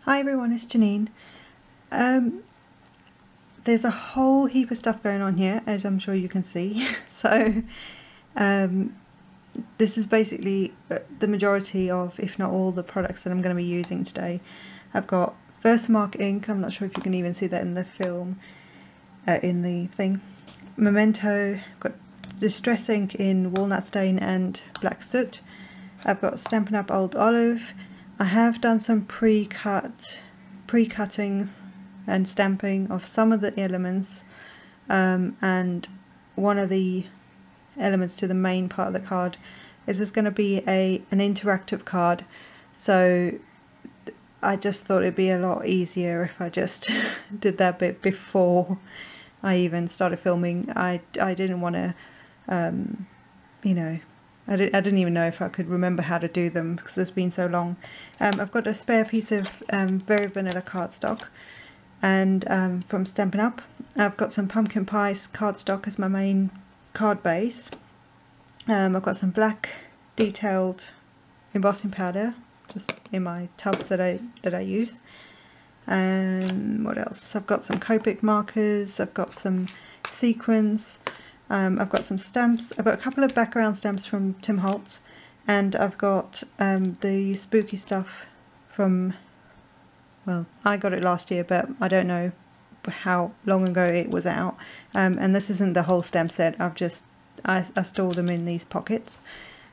Hi everyone, it's Janene. There's a whole heap of stuff going on here, as I'm sure you can see. So this is basically the majority of, if not all, the products that I'm going to be using today. I've got Versamark ink, I'm not sure if you can even see that in the film, in the thing. Memento, I've got Distress ink in Walnut Stain and Black Soot. I've got Stampin' Up! Old Olive. I have done some pre-cutting and stamping of some of the elements, and one of the elements to the main part of the card is there's going to be an interactive card, so I just thought it'd be a lot easier if I just did that bit before I even started filming. I didn't want to, you know, I didn't even know if I could remember how to do them because it's been so long. I've got a spare piece of very vanilla cardstock, and from Stampin' Up! I've got some pumpkin pie cardstock as my main card base. I've got some black detailed embossing powder just in my tubs that I use. And what else? I've got some Copic markers, I've got some sequins. I've got some stamps. I've got a couple of background stamps from Tim Holtz, and I've got the spooky stuff from, well, I got it last year, but I don't know how long ago it was out. And this isn't the whole stamp set. I store them in these pockets,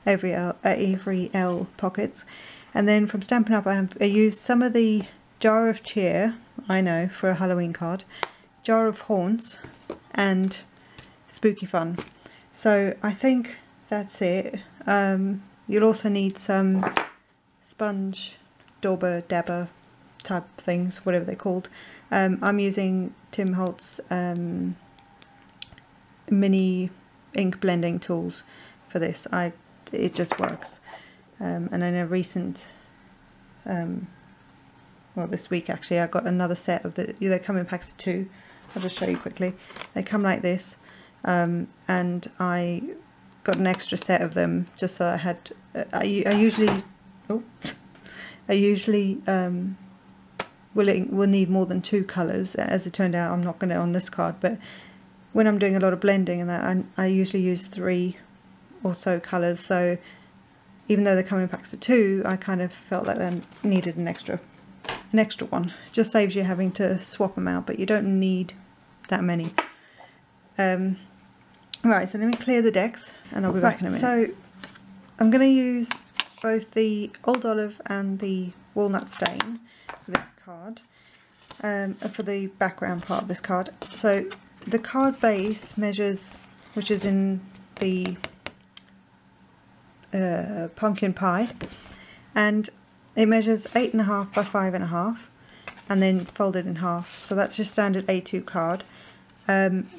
every L pockets. And then from Stampin' Up! I used some of the Jar of Cheer, I know, for a Halloween card, Jar of Haunts, and Spooky Fun. So I think that's it. You'll also need some sponge dauber dabber type things, whatever they're called. I'm using Tim Holtz mini ink blending tools for this. It just works. And in a recent, well, this week actually, I got another set of they come in packs of 2. I'll just show you quickly. They come like this. And I got an extra set of them just so I had. I usually will need more than 2 colours. As it turned out, I'm not going to on this card, but when I'm doing a lot of blending and that, I usually use 3 or so colours. So even though they come in packs of 2, I kind of felt like I needed an extra one. Just saves you having to swap them out, but you don't need that many. Right, so let me clear the decks and I'll be back in a minute. So I'm going to use both the Old Olive and the Walnut Stain for this card, for the background part of this card. So the card base measures, which is in the pumpkin pie, and it measures 8.5 by 5.5 and then folded in half. So that's your standard A2 card.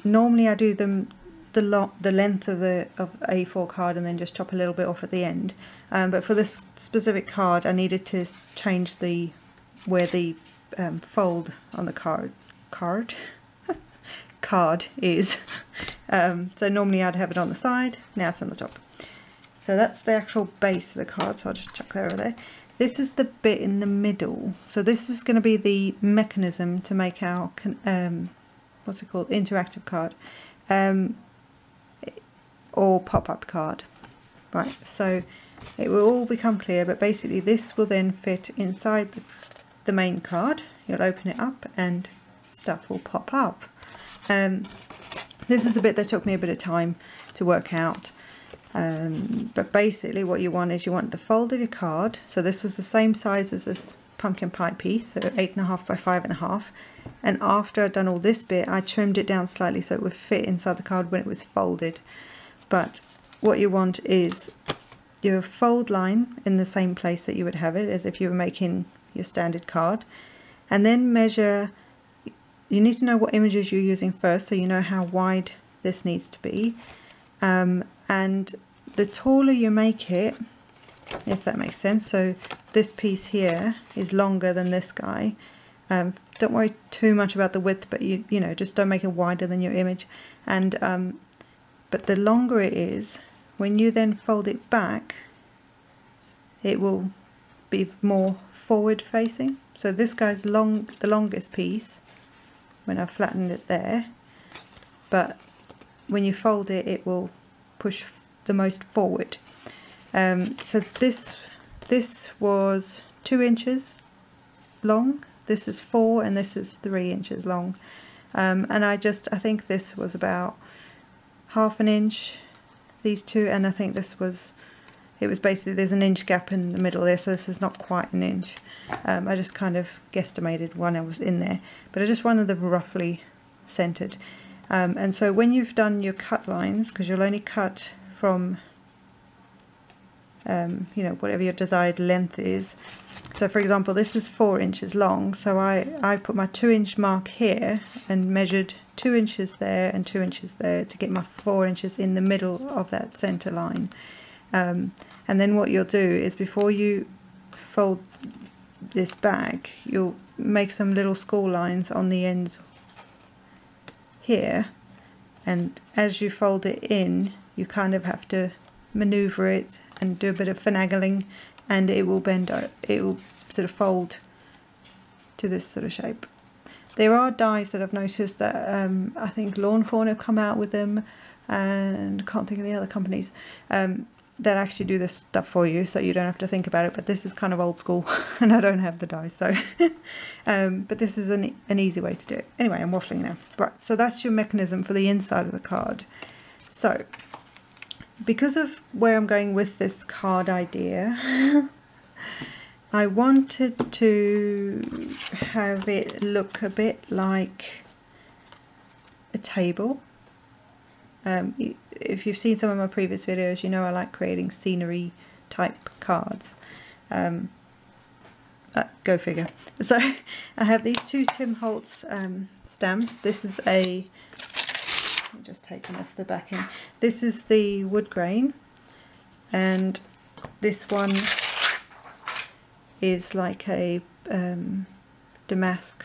Normally I do them the length of A4 card and then just chop a little bit off at the end, but for this specific card I needed to change where the fold on the card is. So normally I'd have it on the side, now it's on the top. So that's the actual base of the card, so I'll just chuck that over there. This is the bit in the middle, so this is going to be the mechanism to make our what's it called, interactive card, or pop-up card. Right, so it will all become clear, but basically this will then fit inside the main card. You'll open it up and stuff will pop up. This is the bit that took me a bit of time to work out, but basically what you want is you want the fold of your card. So this was the same size as this pumpkin pie piece, so 8.5 by 5.5, and after I'd done all this bit I trimmed it down slightly so it would fit inside the card when it was folded. But what you want is your fold line in the same place that you would have it as if you were making your standard card, and then measure. You need to know what images you're using first so you know how wide this needs to be, and the taller you make it, if that makes sense. So this piece here is longer than this guy. Don't worry too much about the width, but you know, just don't make it wider than your image. And but the longer it is, when you then fold it back, it will be more forward facing, So this guy's the longest piece when I've flattened it there, but when you fold it, it will push the most forward. So this was 2 inches long, this is 4, and this is 3 inches long. And I think this was about ½ an inch, these two, and I think it was basically, there's an inch gap in the middle there, so this is not quite an inch. I just kind of guesstimated when I was in there, but I just wanted them roughly centered. And so when you've done your cut lines, because you'll only cut from you know, whatever your desired length is. So for example, this is 4 inches long, so I put my 2 inch mark here and measured 2 inches there and 2 inches there to get my 4 inches in the middle of that center line. And then what you'll do is, before you fold this back, you'll make some little score lines on the ends here, and as you fold it in, you kind of have to maneuver it and do a bit of finagling, and it will bend, it will sort of fold to this sort of shape. There are dies that I've noticed that I think Lawn Fawn have come out with them, and I can't think of the other companies that actually do this stuff for you, so you don't have to think about it. But this is kind of old school, and I don't have the dies, so but this is an easy way to do it. Anyway, I'm waffling now. Right, so that's your mechanism for the inside of the card. So because of where I'm going with this card idea, I wanted to have it look a bit like a table. If you've seen some of my previous videos, you know I like creating scenery type cards. Go figure. So I have these 2 Tim Holtz stamps. This is a, let me just take them off the backing. This is the wood grain, and this one is like a damask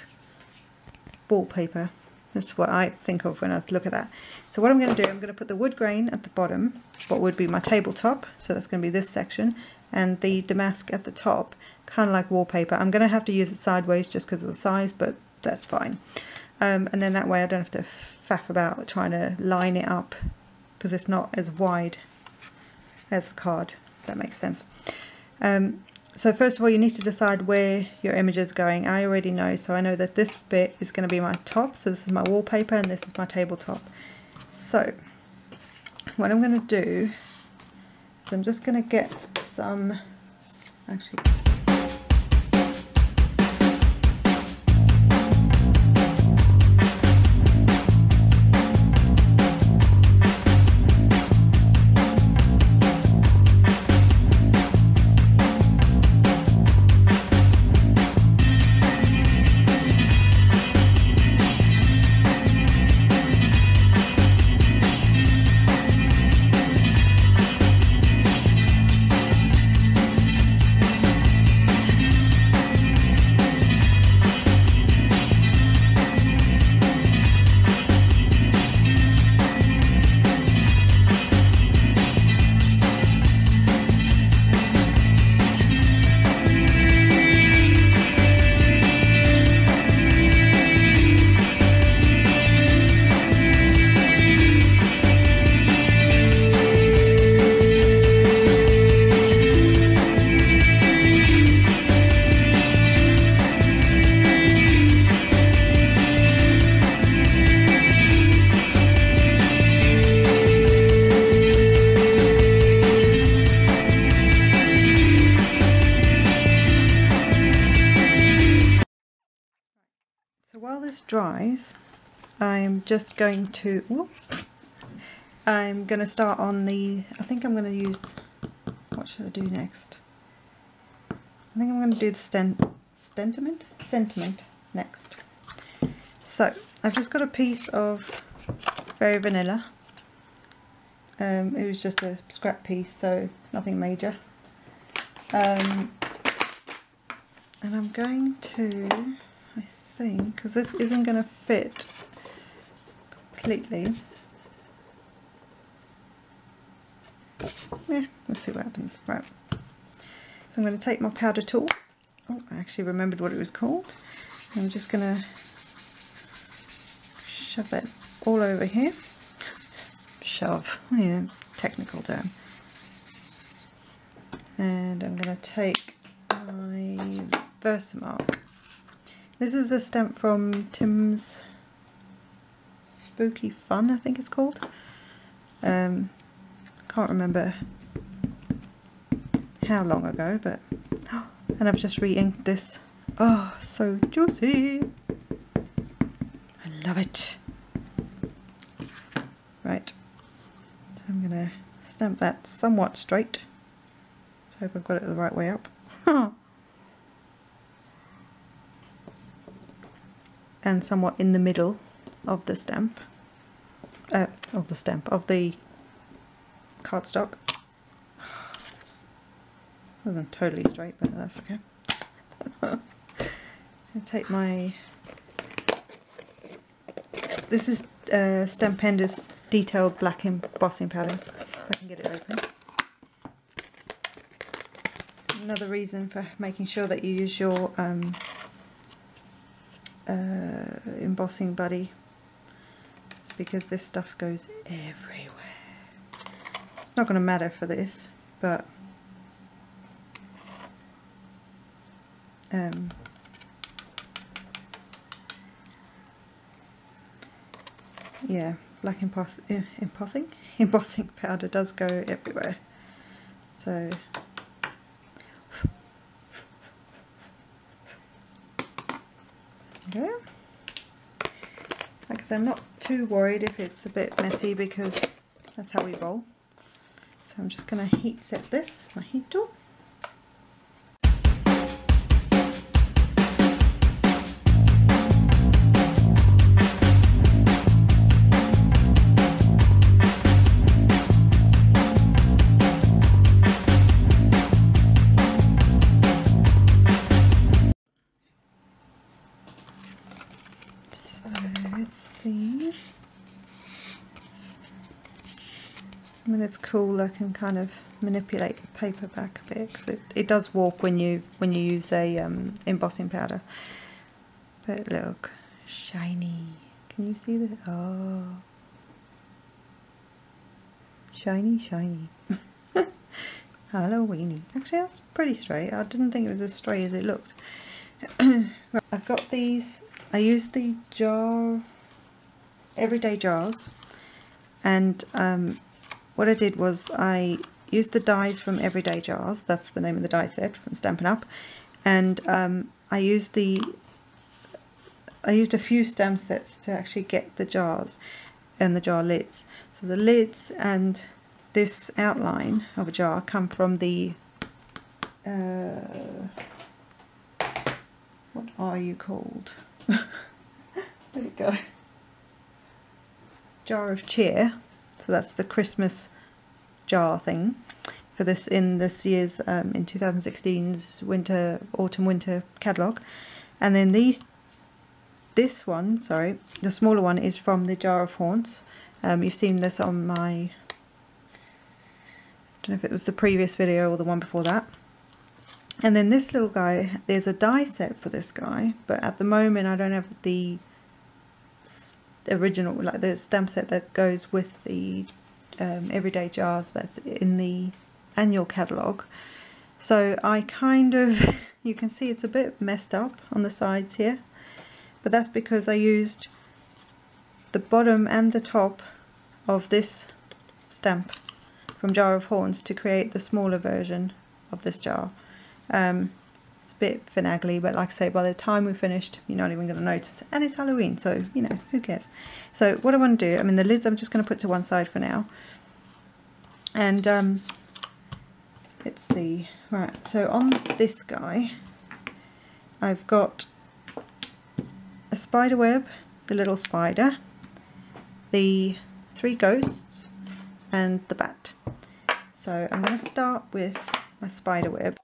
wallpaper. That's what I think of when I look at that. So what I'm going to do, I'm going to put the wood grain at the bottom, what would be my tabletop, so that's going to be this section, and the damask at the top, kind of like wallpaper. I'm going to have to use it sideways just because of the size, but that's fine. And then that way I don't have to faff about trying to line it up, because it's not as wide as the card, if that makes sense. So first of all, you need to decide where your image is going. I already know, so I know that this bit is going to be my top, so this is my wallpaper and this is my tabletop. So what I'm going to do is I'm just going to get some, actually, dries, I'm just going to, I'm going to start on the, I think I'm going to use, what should I do next? I think I'm going to do the sentiment next. So I've just got a piece of Fairy Vanilla. It was just a scrap piece, so nothing major. And I'm going to, I think, because this isn't going to fit completely. Yeah, let's see what happens. Right. So I'm going to take my powder tool Oh, I actually remembered what it was called. I'm just going to shove that all over here. Shove, yeah, technical term. And I'm going to take my Versamark. This is a stamp from Tim's Spooky Fun, I think it's called. Can't remember how long ago, but and I've just re-inked this. Oh, so juicy! I love it. Right, so I'm gonna stamp that somewhat straight. So I hope I've got it the right way up. And somewhat in the middle of the stamp. Of the cardstock. Wasn't totally straight, but that's okay. I'll take my... This is Stampin's detailed black embossing powder. If I can get it open. Another reason for making sure that you use your embossing buddy is because this stuff goes everywhere. It's not going to matter for this, but yeah, black embossing powder does go everywhere. So okay. Like I said, I'm not too worried if it's a bit messy because that's how we roll. So I'm just going to heat set this with my heat tool. I mean, it's cool. I can kind of manipulate the paper back a bit because it does warp when you use a embossing powder. But look, shiny. Can you see that? Oh, shiny, shiny. Halloweeny. Actually, that's pretty straight. I didn't think it was as straight as it looked. Right, I've got these. I used the everyday jars, and what I did was I used the dies from Everyday Jars. That's the name of the die set from Stampin' Up, and I used a few stamp sets to actually get the jars and the jar lids. So the lids and this outline of a jar come from the what are you called? Where'd it go? Jar of Cheer. So that's the Christmas jar thing for this in this year's in 2016's autumn winter catalogue. And then this one, sorry, the smaller one is from the Jar of Haunts. You've seen this on my, I don't know if it was the previous video or the one before that. And then this little guy, there's a die set for this guy, but at the moment I don't have the original, like the stamp set that goes with the Everyday Jars that's in the annual catalogue. So I kind of, you can see it's a bit messed up on the sides here, but that's because I used the bottom and the top of this stamp from Jar of Haunts to create the smaller version of this jar. It's a bit finagly, but like I say, by the time we're finished, you're not even going to notice. And it's Halloween, so, you know, who cares? So what I want to do, I mean, the lids I'm just going to put to one side for now. And let's see. Right, so on this guy, I've got a spider web, the little spider, the 3 ghosts, and the bat. So I'm going to start with my spider web.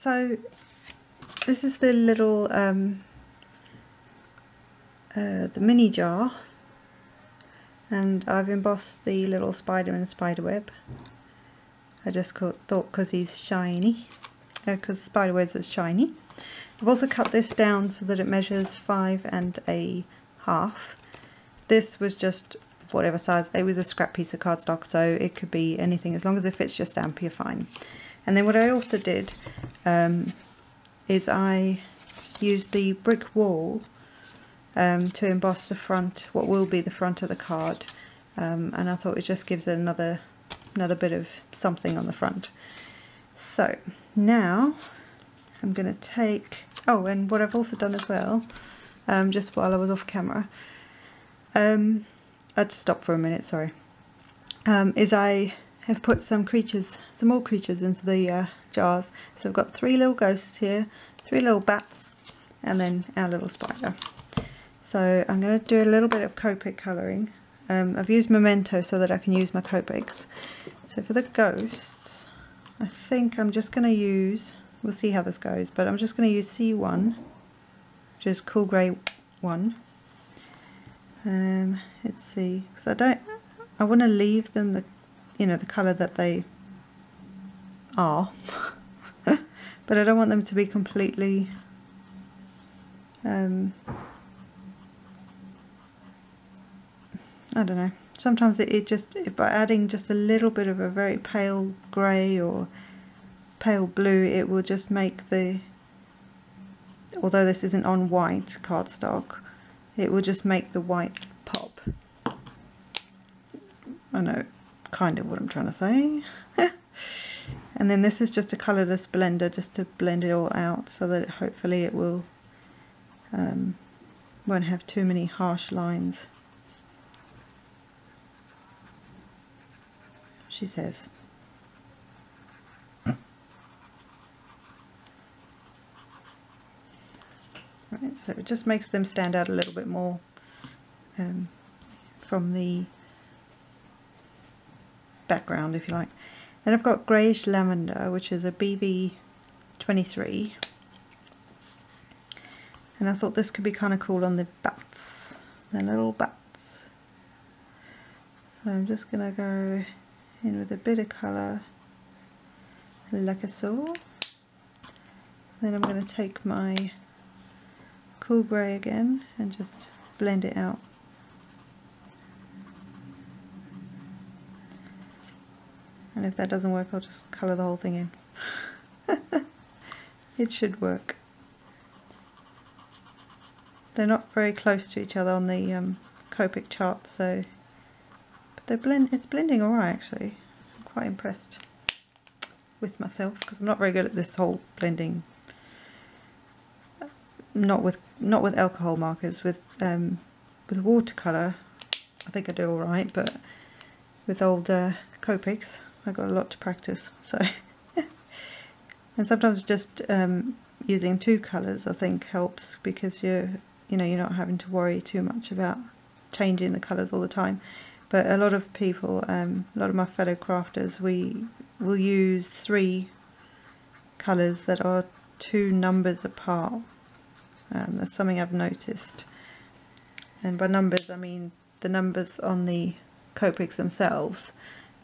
So this is the little the mini jar, and I've embossed the little spider and spider web. I just thought because he's shiny, because spider webs are shiny. I've also cut this down so that it measures 5 1/2. This was just whatever size. It was a scrap piece of cardstock, so it could be anything as long as it fits your stamp, you're fine. And then what I also did is I used the brick wall to emboss the front, what will be the front of the card, and I thought it just gives it another bit of something on the front. So now I'm going to take, oh, and what I've also done as well, just while I was off camera, I had to stop for a minute, sorry, is I have put some more creatures into the jars. So I've got 3 little ghosts here, 3 little bats, and then our little spider. So I'm going to do a little bit of Copic colouring. I've used Memento so that I can use my Copics. So for the ghosts, I think I'm just going to use, we'll see how this goes, but I'm just going to use C1, which is Cool Grey 1. Let's see, because I want to leave them the, you know, the colour that they are, but I don't want them to be completely I don't know, sometimes it just, by adding just a little bit of a very pale grey or pale blue, it will just make the, although this isn't on white cardstock, it will just make the white pop. I know kind of what I'm trying to say. And then this is just a colourless blender just to blend it all out so that hopefully it will won't have too many harsh lines, she says. Right, so it just makes them stand out a little bit more from the background, if you like. Then I've got Greyish Lavender, which is a BB23, and I thought this could be kind of cool on the bats, the little bats. So I'm just going to go in with a bit of colour like I saw. Then I'm going to take my Cool Grey again and just blend it out. And if that doesn't work, I'll just colour the whole thing in. It should work. They're not very close to each other on the Copic chart, so but it's blending alright actually. I'm quite impressed with myself because I'm not very good at this whole blending. Not with alcohol markers. With watercolour, I think I do alright, but with old Copics, I've got a lot to practice. So, and sometimes just using 2 colours I think helps because you're not having to worry too much about changing the colours all the time. But a lot of people, a lot of my fellow crafters, we will use 3 colours that are 2 numbers apart. That's something I've noticed. And by numbers I mean the numbers on the Copics themselves.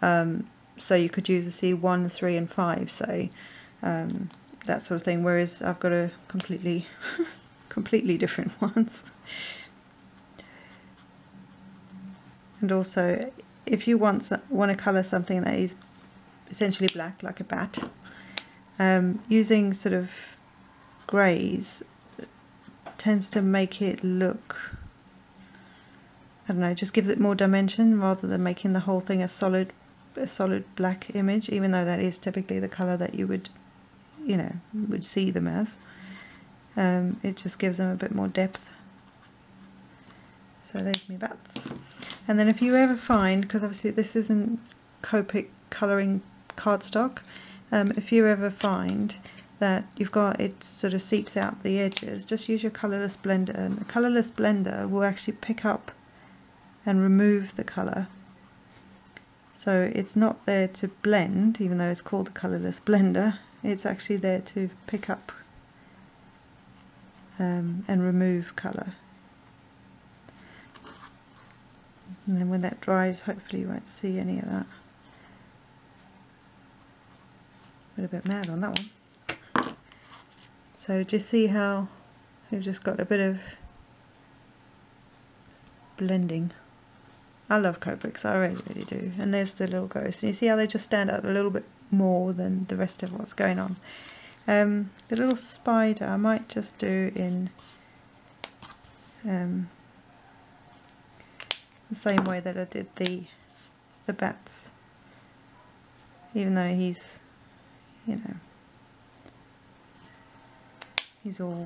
So you could use a C1, 3 and 5, say, that sort of thing, whereas I've got a completely different ones. And also, if you want to colour something that is essentially black, like a bat, using sort of greys tends to make it look, I don't know, just gives it more dimension rather than making the whole thing a solid black image, even though that is typically the colour that you would see them as. It just gives them a bit more depth. So there's my bats. And then if you ever find, because obviously this isn't Copic colouring cardstock, if you ever find that you've got, it sort of seeps out the edges, just use your colourless blender, and the colourless blender will actually pick up and remove the colour. So it's not there to blend, even though it's called a colourless blender. It's actually there to pick up and remove colour. And then when that dries, hopefully you won't see any of that. A bit mad on that one. So just see how we've just got a bit of blending. I love Copics, I really do. And there's the little ghost. And you see how they just stand out a little bit more than the rest of what's going on. The little spider I might just do in the same way that I did the bats. Even though he's, you know, he's all,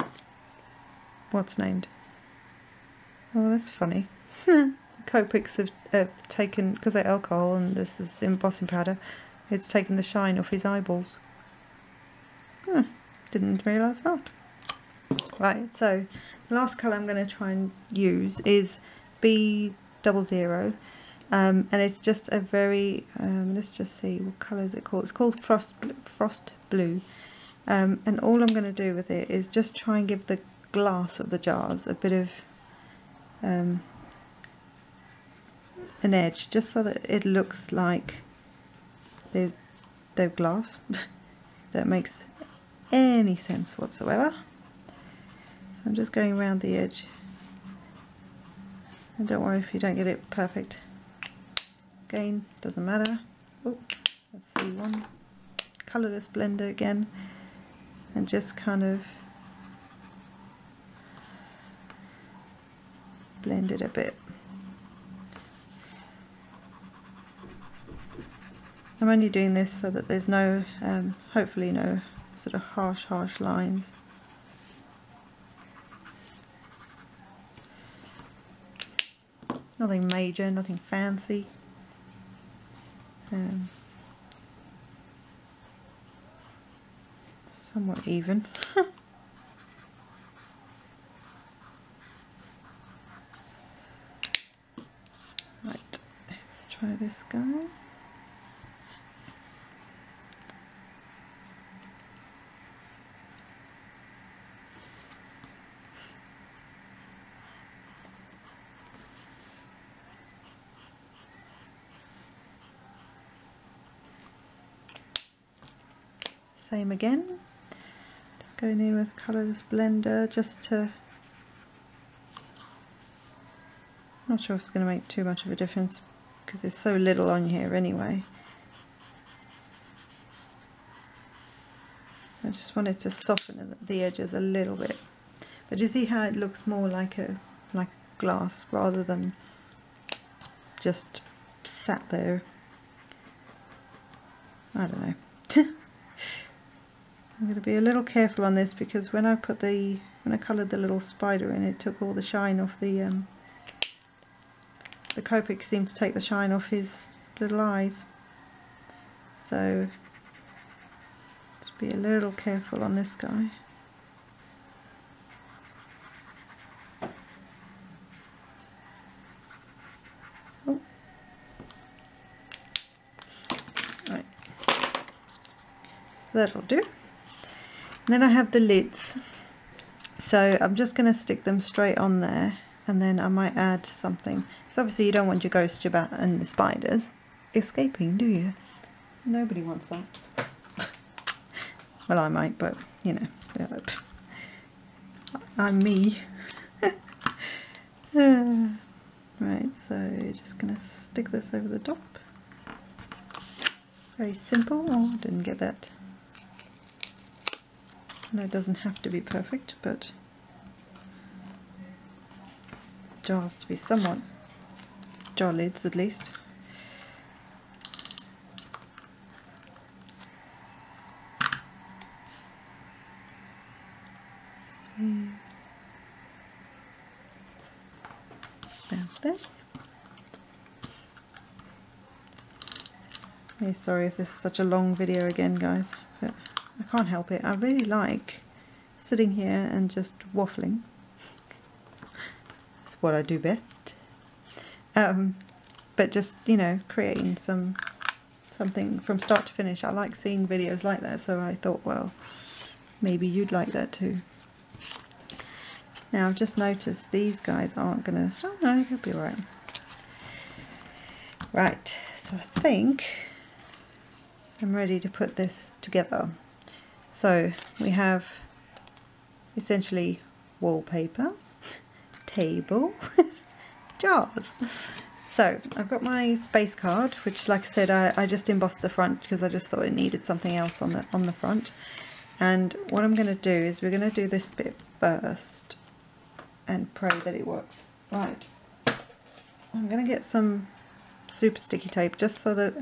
what's named? Oh, that's funny. Copics have taken, because they're alcohol and this is embossing powder, it's taken the shine off his eyeballs. Didn't realise that. Right, so the last colour I'm going to try and use is B00, and it's just a very, let's just see, what colour is it called? It's called Frost Blue, and all I'm going to do with it is just try and give the glass of the jars a bit of an edge, just so that it looks like they're glass. That makes any sense whatsoever. So I'm just going around the edge, and don't worry if you don't get it perfect. Again, doesn't matter. Oh, let's see, one colourless blender again, and just kind of blend it a bit. I'm only doing this so that there's no, hopefully no sort of harsh lines. Nothing major, nothing fancy. Somewhat even. Right, let's try this guy. Same again, just going in with colourless blender just to, not sure if it's going to make too much of a difference because there's so little on here anyway. I just wanted to soften the edges a little bit, but you see how it looks more like a glass rather than just sat there. I don't know. I'm going to be a little careful on this because when I coloured the little spider in, it took all the shine off the Copic seemed to take the shine off his little eyes. So just be a little careful on this guy. Oh. Right. So that'll do. And then I have the lids, so I'm just going to stick them straight on there, and then I might add something. So obviously you don't want your ghost, your bat and the spiders escaping, do you? Nobody wants that. Well, I might, but you know, I'm me. Right, so just going to stick this over the top. Very simple. Oh, I didn't get that. No, it doesn't have to be perfect, but jars to be somewhat, jar lids at least. About there. Really sorry if this is such a long video again, guys, but I can't help it. I really like sitting here and just waffling. It's what I do best. But just, you know, creating some something from start to finish. I like seeing videos like that, so I thought, well, maybe you'd like that too. Now I've just noticed these guys aren't gonna, oh no, they'll be alright. Right, so I think I'm ready to put this together. So we have essentially wallpaper, table, jars. So I've got my base card, which, like I said, I just embossed the front because I just thought it needed something else on the front. And what I'm going to do is we're going to do this bit first and pray that it works. Right, I'm going to get some super sticky tape just so that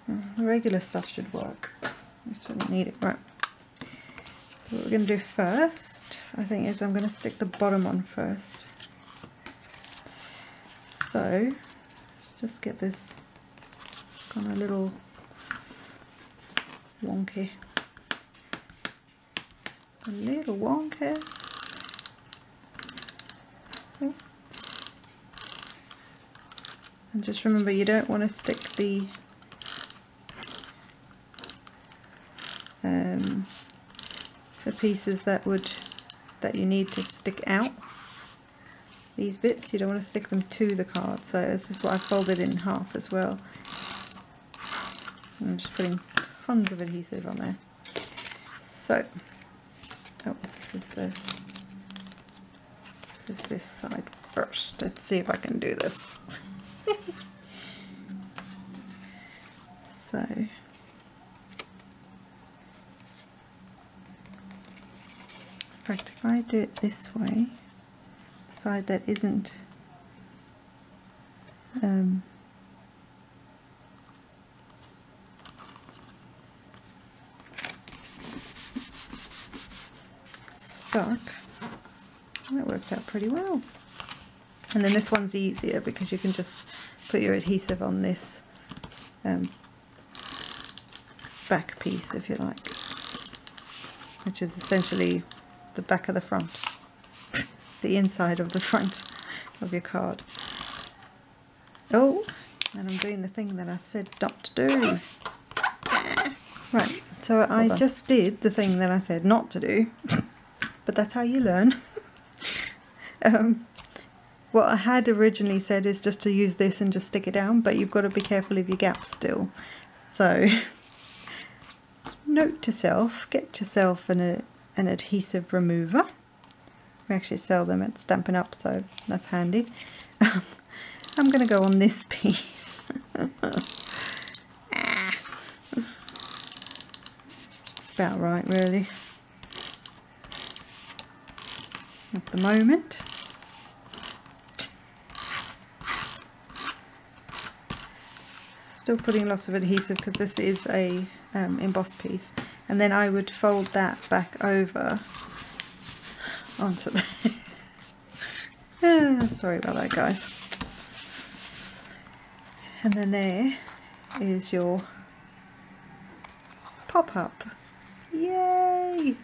the regular stuff should work. I shouldn't need it. Right, so what we're going to do first, I think, is I'm going to stick the bottom on first. So let's just get this gone a little wonky. A little wonky. Oh. And just remember, you don't want to stick the pieces that you need to stick out. These bits, you don't want to stick them to the card, so this is what I folded in half as well. I'm just putting tons of adhesive on there. So, oh, this is this side first. Let's see if I can do this. So, in fact, if I do it this way, side that isn't stuck, that worked out pretty well. And then this one's easier because you can just put your adhesive on this back piece, if you like, which is essentially the back of the front. The inside of the front of your card. Oh, and I'm doing the thing that I said not to do. Right, so I just did the thing that I said not to do, but that's how you learn. What I had originally said is just to use this and just stick it down, but you've got to be careful of your gaps still. So, note to self, get yourself an adhesive remover. We actually sell them at Stampin' Up, so that's handy. I'm going to go on this piece. About right, really, at the moment. Still putting lots of adhesive because this is a embossed piece, and then I would fold that back over onto there. Sorry about that, guys. And then there is your pop-up. Yay!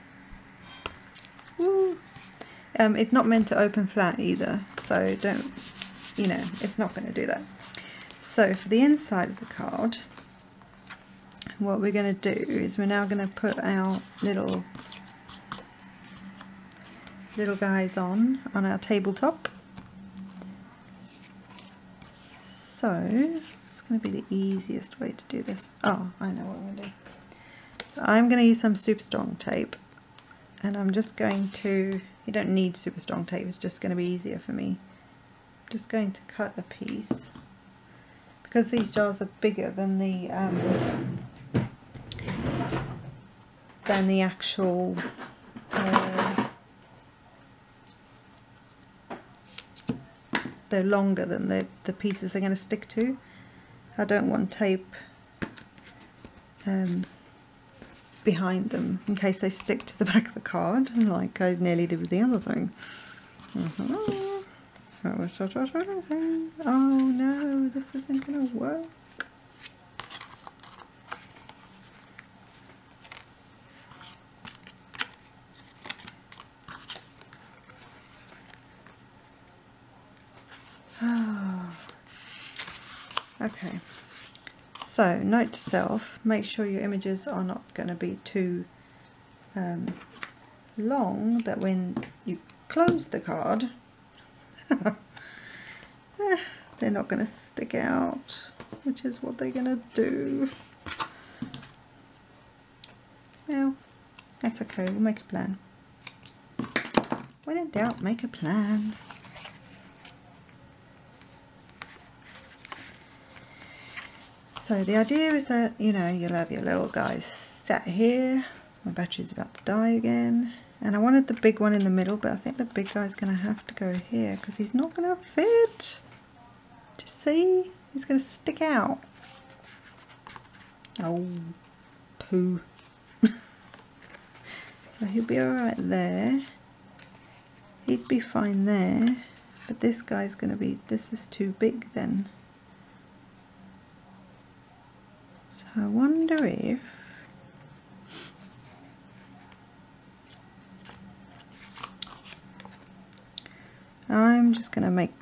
Woo! It's not meant to open flat either, so don't, it's not going to do that. So for the inside of the card, what we're going to do is we're now going to put our little guys on our tabletop. So it's going to be the easiest way to do this. Oh, I know what I'm going to do. So I'm going to use some super strong tape, and I'm just going to, you don't need super strong tape, it's just going to be easier for me. I'm just going to cut a piece, because these jars are bigger than the actual they're longer than the pieces are going to stick to. I don't want tape behind them in case they stick to the back of the card, like I nearly did with the other thing. Oh no, this isn't going to work. Okay, So note to self, make sure your images are not going to be too long that when you close the card they're not going to stick out, which is what they're going to do. Well, that's okay, we'll make a plan. When in doubt, make a plan. So the idea is that, you know, you'll have your little guys sat here. My battery's about to die again. And I wanted the big one in the middle, but I think the big guy's going to have to go here because he's not going to fit. Just see? He's going to stick out. Oh, poo. So he'll be alright there. He'd be fine there. But this guy's going to be, this is too big then. So I wonder if I'm just going to make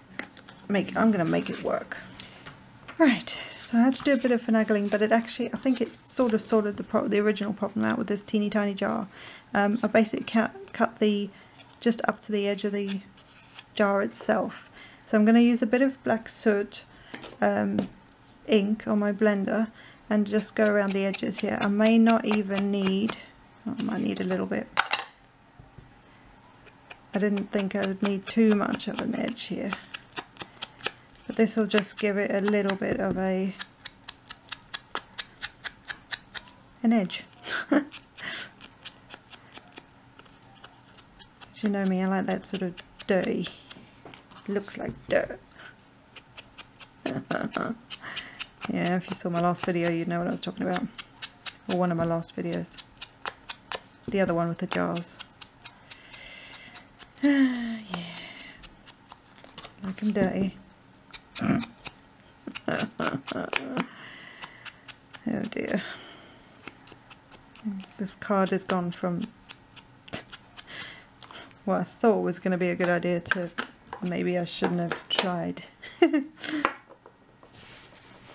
it work. Right, so I had to do a bit of finagling, but it actually, I think it's sort of sorted the original problem out with this teeny tiny jar. I basically cut the just up to the edge of the jar itself. So I'm going to use a bit of black soot ink on my blender and just go around the edges here. I may not even need, I might need a little bit. I didn't think I would need too much of an edge here, but this will just give it a little bit of an edge. As you know me, I like that sort of dirty, looks like dirt. Yeah, if you saw my last video you'd know what I was talking about, or one of my last videos, the other one with the jars. Yeah, like I'm dirty. Oh dear. This card has gone from what I thought was going to be a good idea to maybe I shouldn't have tried.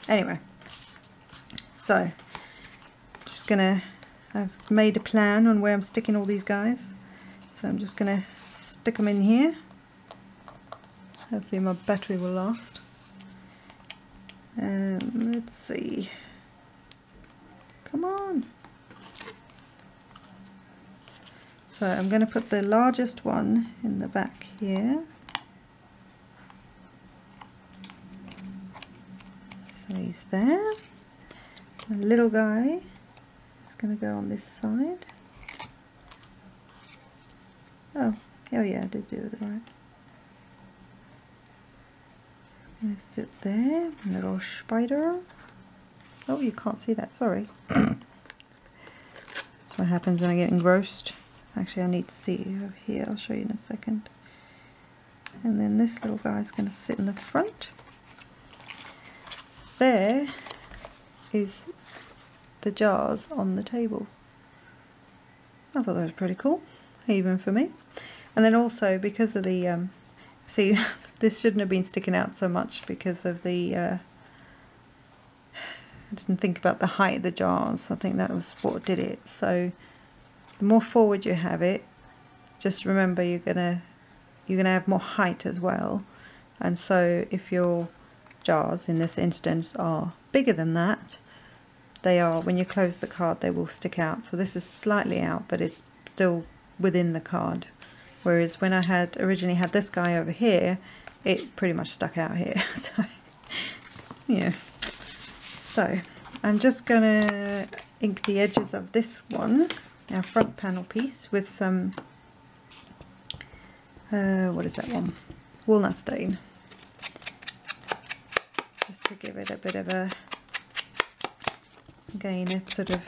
Anyway, so just gonna, I've made a plan on where I'm sticking all these guys, so I'm just gonna stick them in here. Hopefully my battery will last. Let's see, come on. So I'm going to put the largest one in the back here. So he's there. The little guy is going to go on this side. Oh yeah, I did do that right. Going to sit there, little spider. Oh, you can't see that, sorry. That's what happens when I get engrossed. Actually, I need to see you over here, I'll show you in a second. And then this little guy is going to sit in the front. There is the jars on the table. I thought that was pretty cool, even for me. And then also, because of the, see, this shouldn't have been sticking out so much because of the, I didn't think about the height of the jars. I think that was what did it. So the more forward you have it, just remember you're gonna have more height as well. And so if your jars in this instance are bigger than that, they are, when you close the card, they will stick out. So this is slightly out, but it's still within the card. Whereas when I had originally had this guy over here, it pretty much stuck out here. So yeah. So I'm just gonna ink the edges of this one, our front panel piece, with some what is that one? Walnut stain. Just to give it a bit of a, again, it's sort of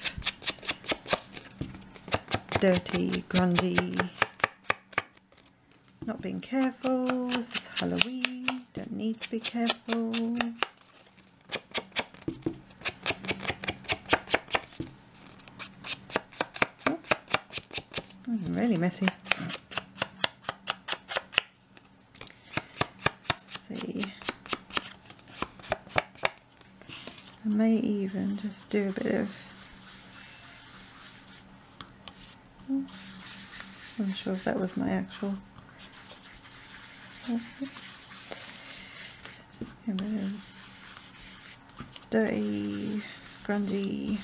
dirty, grungy, not being careful. This is Halloween, don't need to be careful. Oh, that's really messy. Let's see. I may even even just do a bit of, I'm not sure if that was my actual, a bit of dirty, grungy,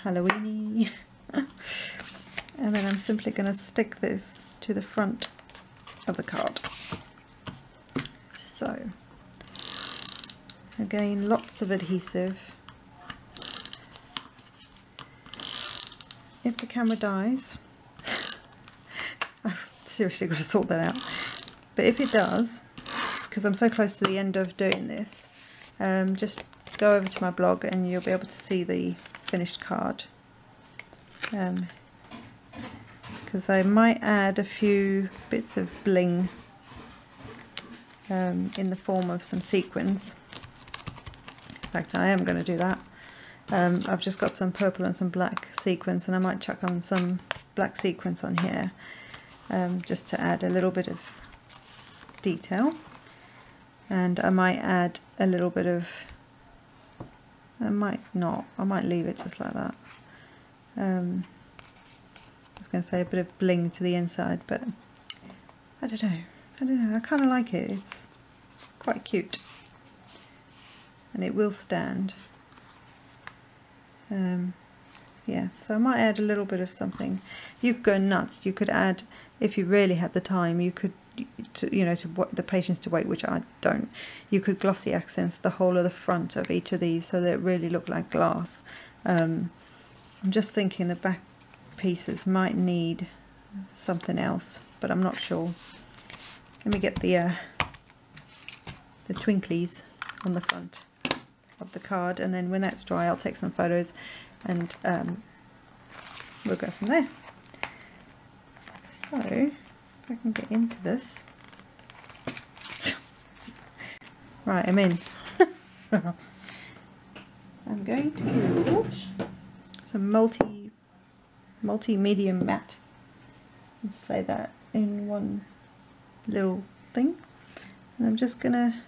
Halloweeny. And then I'm simply going to stick this to the front of the card. So again, lots of adhesive. If the camera dies, I've seriously got to sort that out. But if it does, because I'm so close to the end of doing this, just go over to my blog and you'll be able to see the finished card. Because I might add a few bits of bling in the form of some sequins. In fact, I am going to do that. I've just got some purple and some black sequins, and I might chuck on some black sequins on here just to add a little bit of detail. And I might add a little bit of, I might not, I might leave it just like that. I was going to say a bit of bling to the inside, but I don't know, I kind of like it. It's quite cute, and it will stand. Yeah, so I might add a little bit of something. You could go nuts. You could add, if you really had the time, you could, the patience to wait, which I don't. You could glossy accents the whole of the front of each of these so that it really looked like glass. I'm just thinking the back pieces might need something else, but I'm not sure. Let me get the twinklies on the front of the card, and then when that's dry I'll take some photos and we'll go from there. So if I can get into this. Right, I'm in. I'm going to use some multi-medium matte. Let's say that in one little thing, and I'm just gonna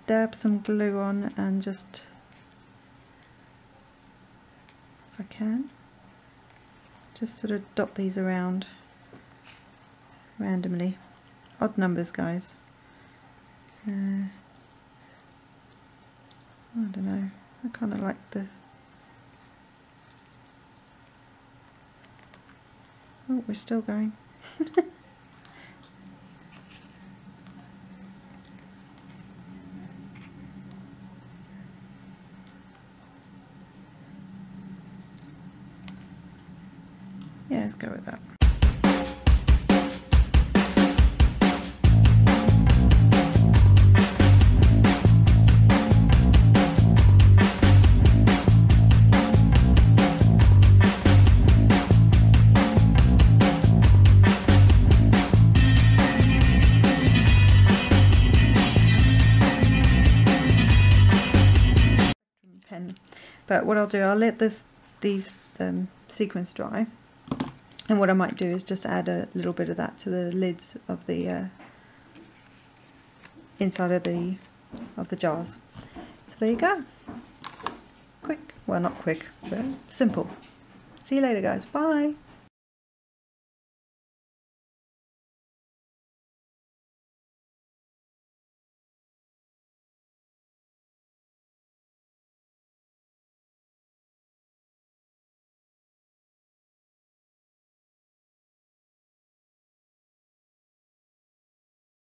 dab some glue on and just, if I can, just sort of dot these around randomly. Odd numbers, guys. I don't know, I kind of like the, oh, we're still going. Yeah, let's go with that. Pen. But what I'll do, I'll let these sequins dry. And what I might do is just add a little bit of that to the lids of the inside of the jars. So there you go. Quick, well, not quick, but simple. See you later, guys. Bye.